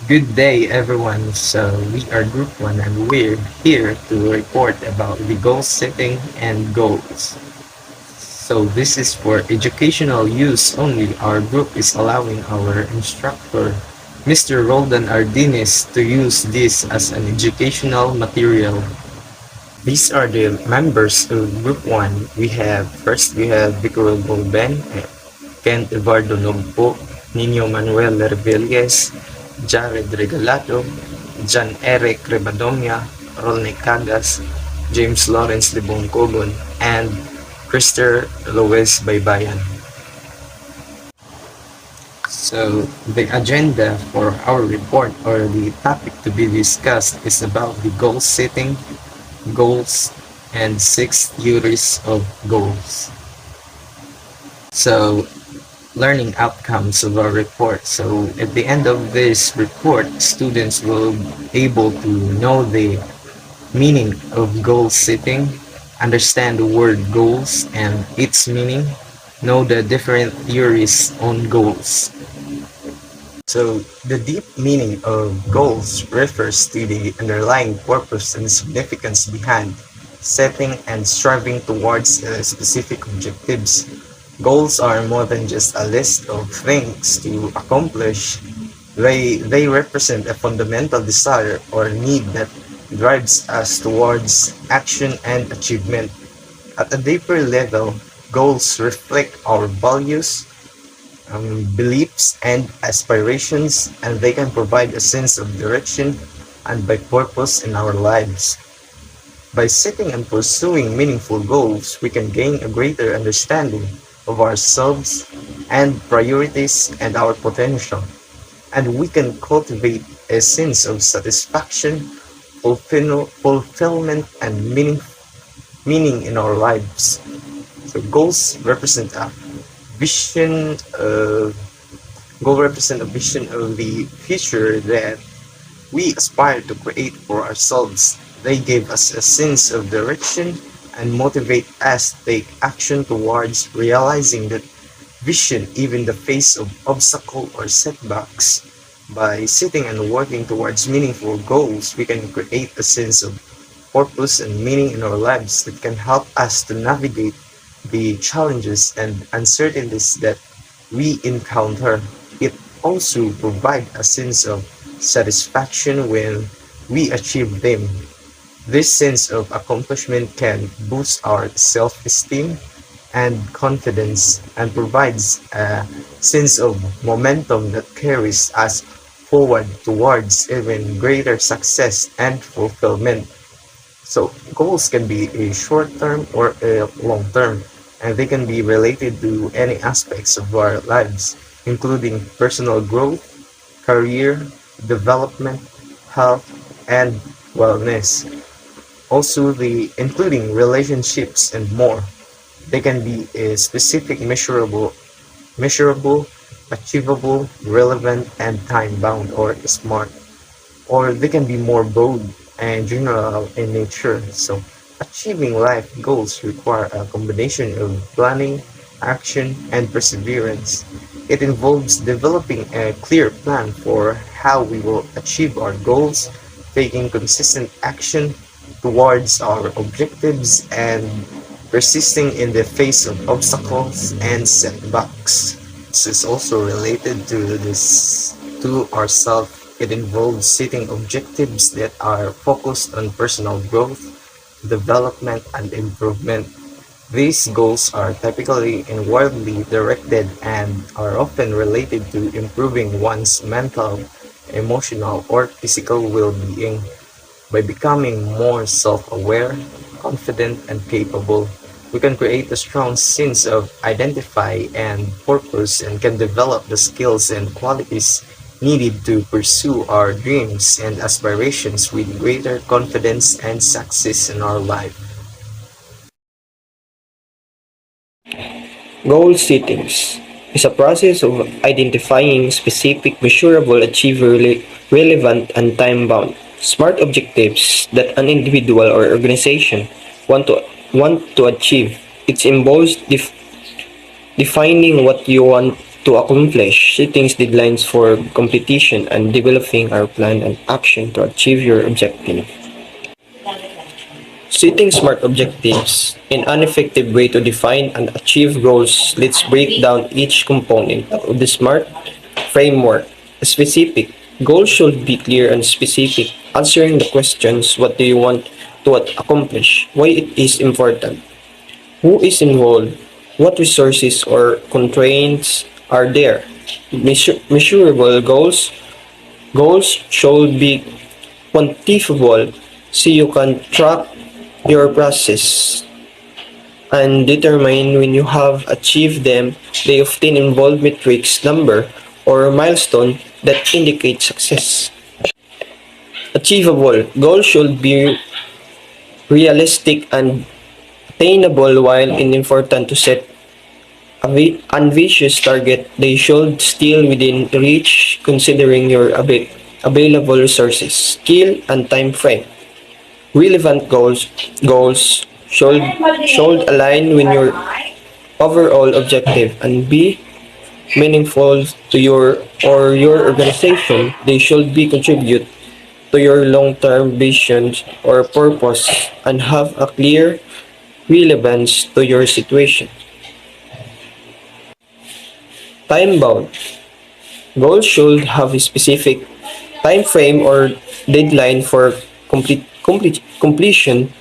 Good day, everyone. So, we are Group 1 and we're here to report about the goal setting and goals. So, this is for educational use only. Our group is allowing our instructor, Mr. Roldan Ardinis, to use this as an educational material. These are the members of Group 1. We have Victor Ben, Kent Eduardo Nogpo, Nino Manuel Revelies, Jared Regalado, John Eric Rebadomia, Rolne Cagas, James Lawrence Libong Cogon, and Christer Lois Baybayan. So the agenda for our report or the topic to be discussed is about the goal setting, goals, and 6 theories of goals. So learning outcomes of our report. So at the end of this report, students will be able to know the meaning of goal setting, understand the word goals and its meaning, know the different theories on goals. So the deep meaning of goals refers to the underlying purpose and significance behind setting and striving towards specific objectives. Goals are more than just a list of things to accomplish. They represent a fundamental desire or need that drives us towards action and achievement. At a deeper level, goals reflect our values, beliefs, and aspirations, and they can provide a sense of direction and by purpose in our lives. By setting and pursuing meaningful goals, we can gain a greater understanding of ourselves and priorities and our potential, and we can cultivate a sense of satisfaction, fulfillment, and meaning in our lives. So vision of goal represent a vision of the future that we aspire to create for ourselves. They give us a sense of direction and motivate us to take action towards realizing that vision even in the face of obstacle or setbacks. By sitting and working towards meaningful goals, we can create a sense of purpose and meaning in our lives that can help us to navigate the challenges and uncertainties that we encounter. It also provides a sense of satisfaction when we achieve them. This sense of accomplishment can boost our self-esteem and confidence and provides a sense of momentum that carries us forward towards even greater success and fulfillment. So goals can be a short term or a long term, and they can be related to any aspects of our lives, including personal growth, career, development, health, and wellness. Also, the including relationships and more. They can be a specific, measurable, achievable, relevant, and time-bound or smart. Or they can be more bold and general in nature. So, achieving life goals require a combination of planning, action, and perseverance. It involves developing a clear plan for how we will achieve our goals, taking consistent action towards our objectives, and persisting in the face of obstacles and setbacks. This is also related to this to ourselves. It involves setting objectives that are focused on personal growth, development, and improvement. These goals are typically inwardly directed and are often related to improving one's mental, emotional, or physical well-being. By becoming more self-aware, confident, and capable, we can create a strong sense of identity and purpose and can develop the skills and qualities needed to pursue our dreams and aspirations with greater confidence and success in our life. Goal settings is a process of identifying specific, measurable, achievable, relevant, and time-bound smart objectives that an individual or organization want to want to achieve. It involves defining what you want to accomplish, setting deadlines for completion, and developing our plan and action to achieve your objective. Setting smart objectives in an effective way to define and achieve goals. Let's break down each component of the SMART framework. Specific goals should be clear and specific, answering the questions: what do you want to accomplish, why it is important, who is involved, what resources or constraints are there. Measurable goals should be quantifiable so you can track your process and determine when you have achieved them. They often involve metrics, number, or milestone that indicate success. Achievable goals should be realistic and attainable. While it important to set ambitious target, they should still within reach considering your available resources, skill, and time frame. Relevant goals should align with your overall objective and be meaningful to your organization. They should be contribute to your long-term vision or purpose and have a clear relevance to your situation. Time bound goals should have a specific time frame or deadline for completion.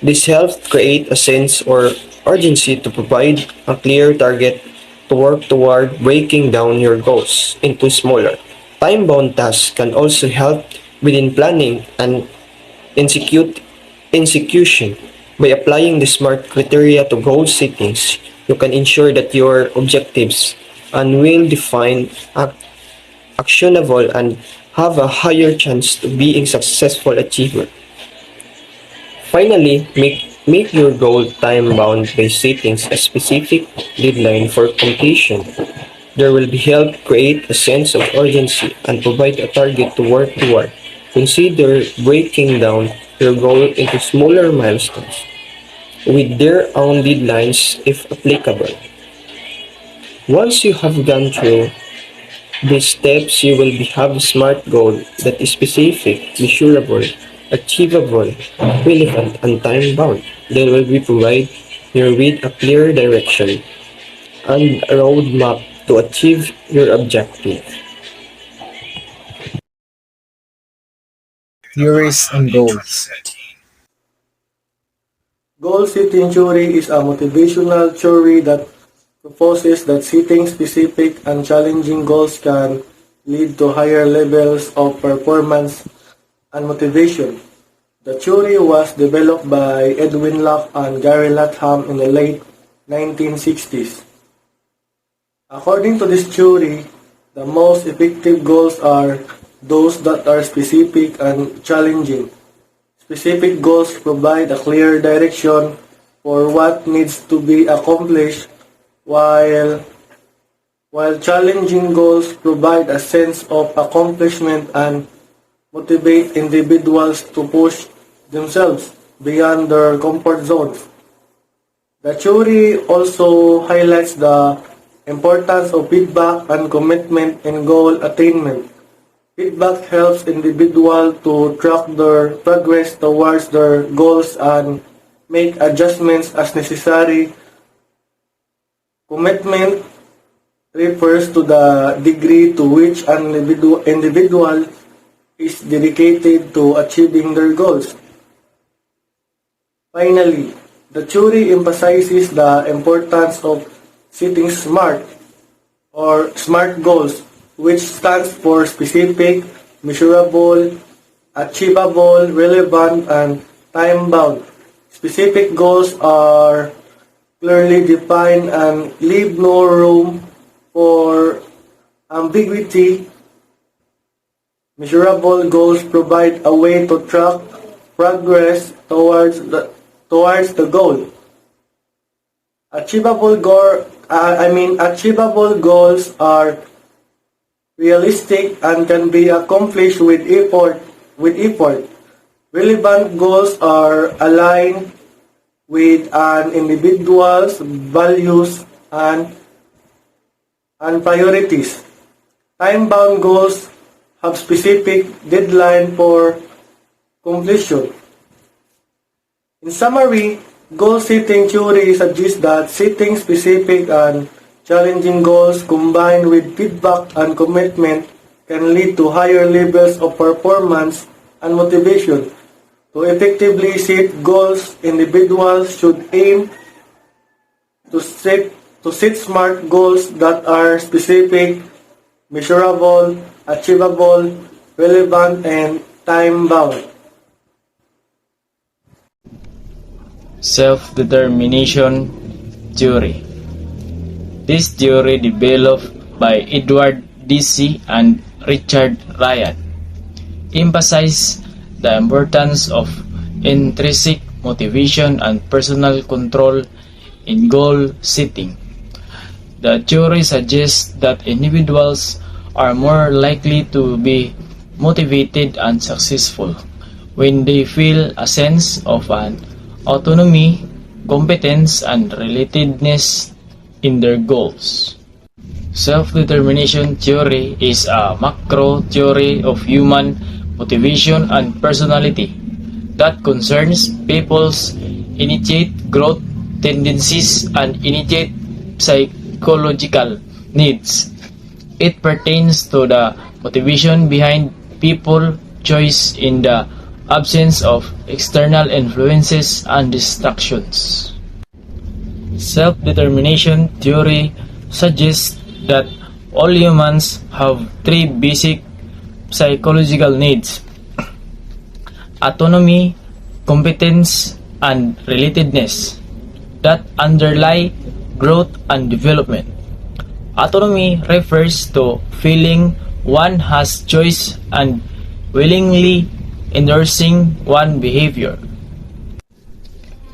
This helps create a sense or urgency to provide a clear target to work toward. Breaking down your goals into smaller, time-bound tasks can also help within planning and execution. By applying the SMART criteria to goal settings, you can ensure that your objectives and well defined, actionable, and have a higher chance to being successful achiever. Finally, make your goal time-bound by setting a specific deadline for completion. There will be help create a sense of urgency and provide a target to work toward. Consider breaking down your goal into smaller milestones with their own deadlines if applicable. Once you have gone through these steps, you will have a SMART goal that is specific, measurable, achievable, relevant, and time-bound. They will be provide you with a clear direction and a roadmap to achieve your objective. Theories and goals. Goal-setting theory is a motivational theory that proposes that setting specific and challenging goals can lead to higher levels of performance and motivation. The theory was developed by Edwin Locke and Gary Latham in the late 1960s. According to this theory, the most effective goals are those that are specific and challenging. Specific goals provide a clear direction for what needs to be accomplished, while challenging goals provide a sense of accomplishment and motivate individuals to push themselves beyond their comfort zones. The theory also highlights the importance of feedback and commitment in goal attainment. Feedback helps individuals to track their progress towards their goals and make adjustments as necessary. Commitment refers to the degree to which an individual is dedicated to achieving their goals. Finally, the theory emphasizes the importance of setting SMART goals, which stands for specific, measurable, achievable, relevant, and time-bound. Specific goals are clearly defined and leave no room for ambiguity. Measurable goals provide a way to track progress towards the goal. Achievable goals are realistic and can be accomplished with effort. Relevant goals are aligned with an individual's values and and priorities. Time-bound goals have specific deadline for completion. In summary, goal setting theory suggests that setting specific and challenging goals combined with feedback and commitment can lead to higher levels of performance and motivation. To effectively set goals, individuals should aim to set SMART goals that are specific, measurable, achievable, relevant, and time-bound. Self-determination theory. This theory developed by Edward Deci and Richard Ryan emphasizes the importance of intrinsic motivation and personal control in goal setting. The theory suggests that individuals are more likely to be motivated and successful when they feel a sense of an autonomy, competence, and relatedness in their goals. Self-determination theory is a macro theory of human motivation and personality that concerns people's innate growth tendencies and innate psychological needs. It pertains to the motivation behind people choice in the absence of external influences and distractions. Self-determination theory suggests that all humans have three basic psychological needs: autonomy, competence, and relatedness that underlie growth and development. Autonomy refers to feeling one has choice and willingly endorsing one behavior.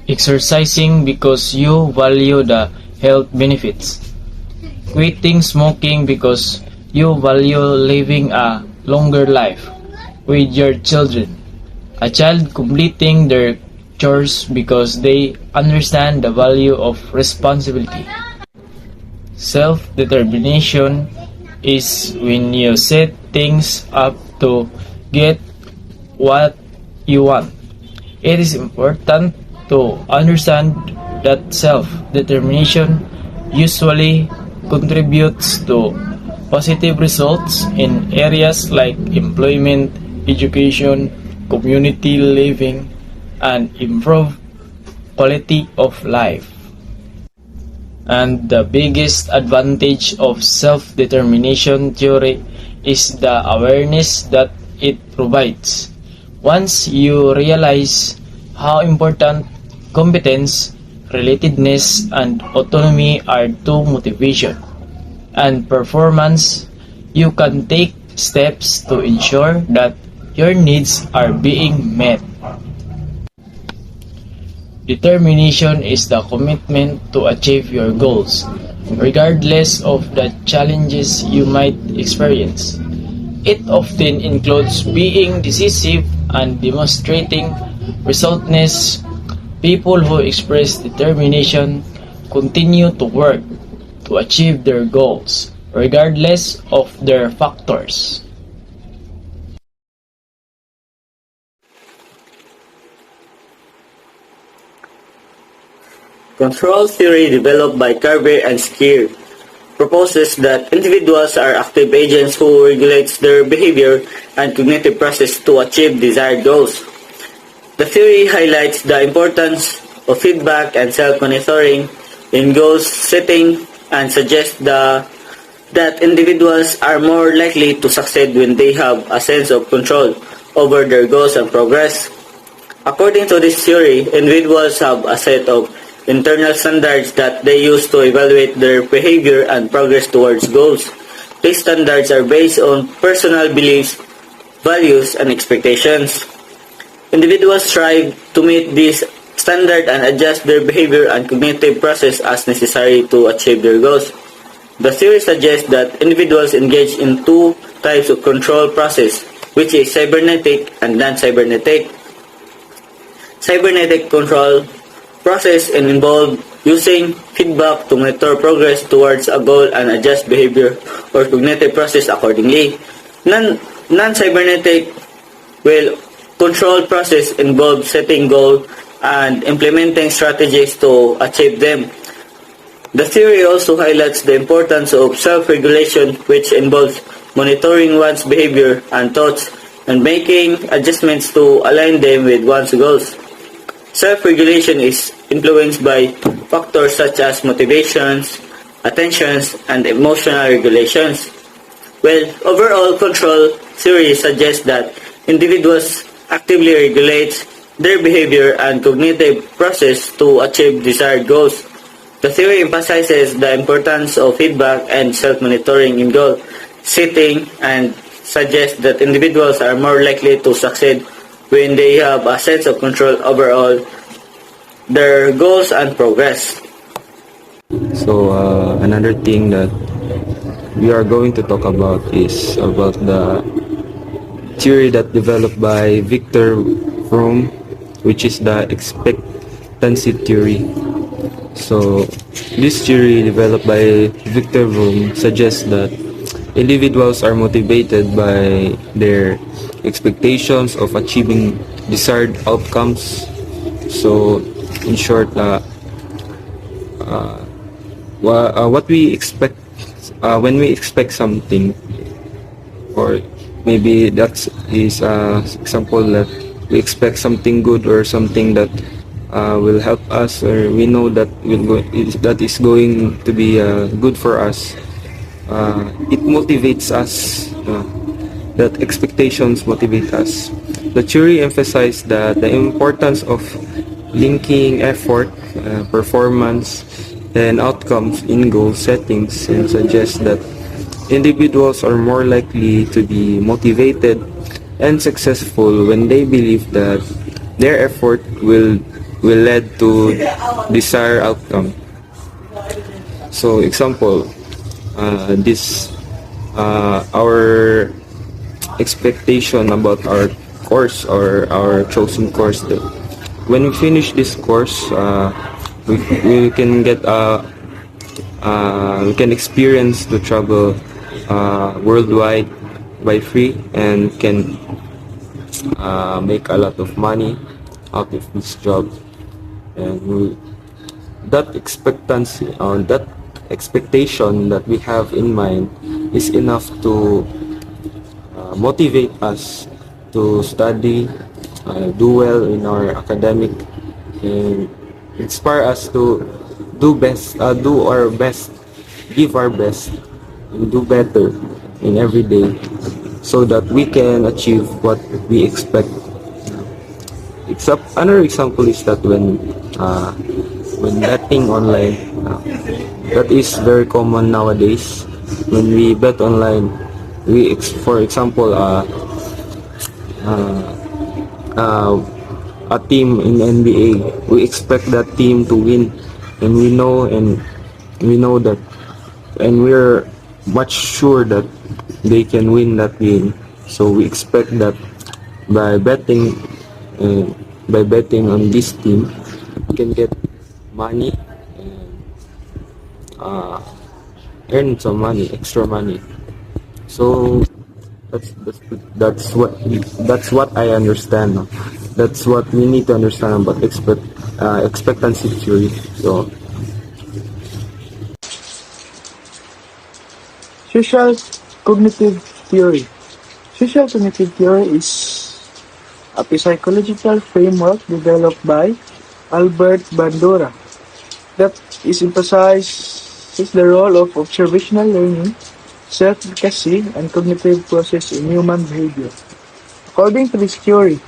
Exercising because you value the health benefits. Quitting smoking because you value living a longer life with your children. A child completing their chores because they understand the value of responsibility. Self-determination is when you set things up to get what you want. It is important to understand that self-determination usually contributes to positive results in areas like employment, education, community living, and improved quality of life. And the biggest advantage of self-determination theory is the awareness that it provides. Once you realize how important competence, relatedness, and autonomy are to motivation and performance, you can take steps to ensure that your needs are being met. Determination is the commitment to achieve your goals, regardless of the challenges you might experience. It often includes being decisive and demonstrating resolveness. People who express determination continue to work to achieve their goals, regardless of their factors. Control theory developed by Carver and Skier proposes that individuals are active agents who regulate their behavior and cognitive process to achieve desired goals. The theory highlights the importance of feedback and self-monitoring in goal setting and suggests that individuals are more likely to succeed when they have a sense of control over their goals and progress. According to this theory, individuals have a set of internal standards that they use to evaluate their behavior and progress towards goals. These standards are based on personal beliefs, values, and expectations. Individuals strive to meet these standards and adjust their behavior and cognitive process as necessary to achieve their goals. The theory suggests that individuals engage in two types of control process, which is cybernetic and non-cybernetic. Cybernetic control process involve using feedback to monitor progress towards a goal and adjust behavior or cognitive process accordingly. Non-cybernetic will control process involves setting goals and implementing strategies to achieve them. The theory also highlights the importance of self-regulation, which involves monitoring one's behavior and thoughts and making adjustments to align them with one's goals. Self-regulation is influenced by factors such as motivations, attentions, and emotional regulations. Well, overall control theory suggests that individuals actively regulate their behavior and cognitive process to achieve desired goals. The theory emphasizes the importance of feedback and self-monitoring in goal setting and suggests that individuals are more likely to succeed when they have a sense of control over all their goals and progress. So another thing that we are going to talk about is about the theory that developed by Victor Fromm, which is the expectancy theory. So this theory developed by Victor Fromm suggests that individuals are motivated by their expectations of achieving desired outcomes. So in short, what we expect when we expect something, or maybe that is example that we expect something good or something that will help us, or we know that that is going to be good for us. It motivates us. That expectations motivate us. The theory emphasized that the importance of linking effort, performance, and outcomes in goal settings, and suggests that individuals are more likely to be motivated and successful when they believe that their effort will lead to desired outcome. So example, our expectation about our course or our chosen course, that when we finish this course, we can get we can experience to travel worldwide by free and can make a lot of money out of this job. And that expectancy or that expectation that we have in mind is enough to motivate us to study, do well in our academic, and inspire us to do our best, give our best, and do better in every day, so that we can achieve what we expect. Another example is that when betting online, that is very common nowadays. When we bet online, for example, a team in NBA, we expect that team to win, and we know that, and we're much sure that they can win that game. So we expect that by betting on this team, we can get money and earn some money, extra money. So that's what I understand. No? That's what we need to understand about expectancy theory. So Social cognitive theory. Social cognitive theory is a psychological framework developed by Albert Bandura that emphasizes the role of observational learning, self-efficacy, and cognitive process in human behavior. According to this theory,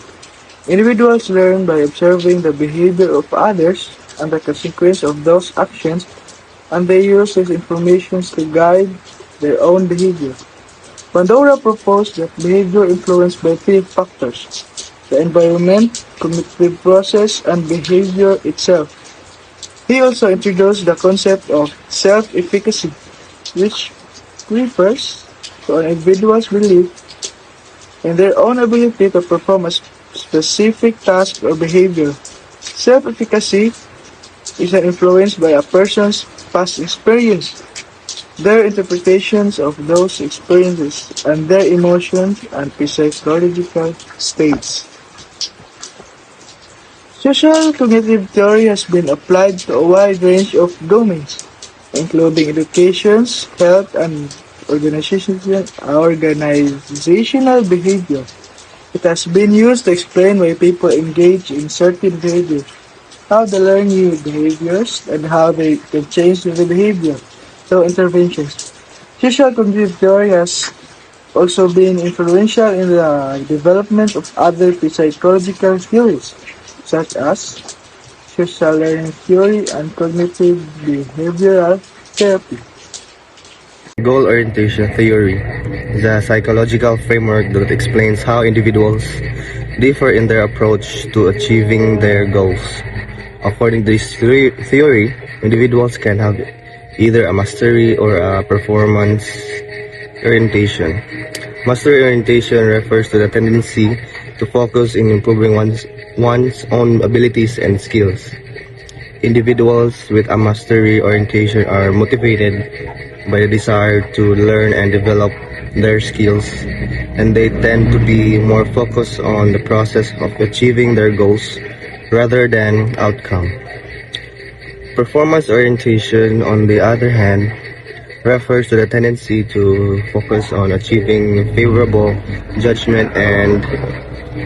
individuals learn by observing the behavior of others and the consequence of those actions, and they use these information to guide their own behavior. Bandura proposed that behavior influenced by three factors: the environment, cognitive process, and behavior itself. He also introduced the concept of self-efficacy, which refers to an individual's belief in their own ability to perform a specific task or behavior. Self-efficacy is influenced by a person's past experience, their interpretations of those experiences, and their emotions and psychological states. Social cognitive theory has been applied to a wide range of domains, including education, health, and organizational behavior. It has been used to explain why people engage in certain behaviors, how they learn new behaviors, and how they can change their behavior through interventions. Social cognitive theory has also been influential in the development of other psychological theories, such as social learning theory and cognitive behavioral therapy. Goal orientation theory is a psychological framework that explains how individuals differ in their approach to achieving their goals. According to this theory, individuals can have either a mastery or a performance orientation. Mastery orientation refers to the tendency to focus in improving one's own abilities and skills. Individuals with a mastery orientation are motivated by the desire to learn and develop their skills, and they tend to be more focused on the process of achieving their goals rather than outcome. Performance orientation, on the other hand, refers to the tendency to focus on achieving favorable judgment and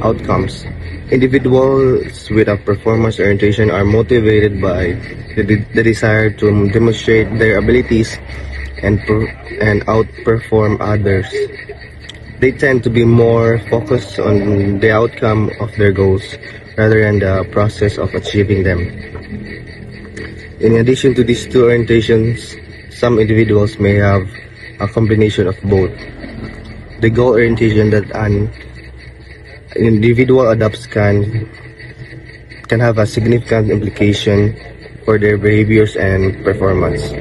outcomes. Individuals with a performance orientation are motivated by the desire to demonstrate their abilities and outperform others. They tend to be more focused on the outcome of their goals rather than the process of achieving them. In addition to these two orientations, some individuals may have a combination of both. The goal orientation that an individual adopts can have a significant implication for their behaviors and performance.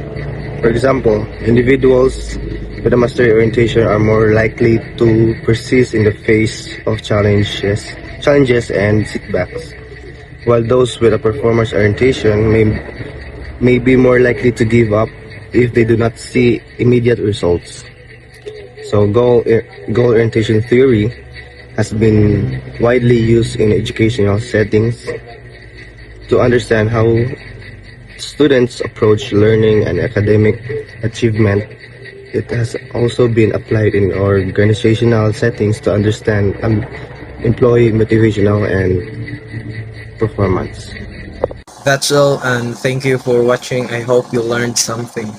For example, individuals with a mastery orientation are more likely to persist in the face of challenges and setbacks, while those with a performance orientation may be more likely to give up if they do not see immediate results. So goal orientation theory has been widely used in educational settings to understand how students approach learning and academic achievement. It has also been applied in organizational settings to understand employee motivational and performance. That's all, and thank you for watching. I hope you learned something.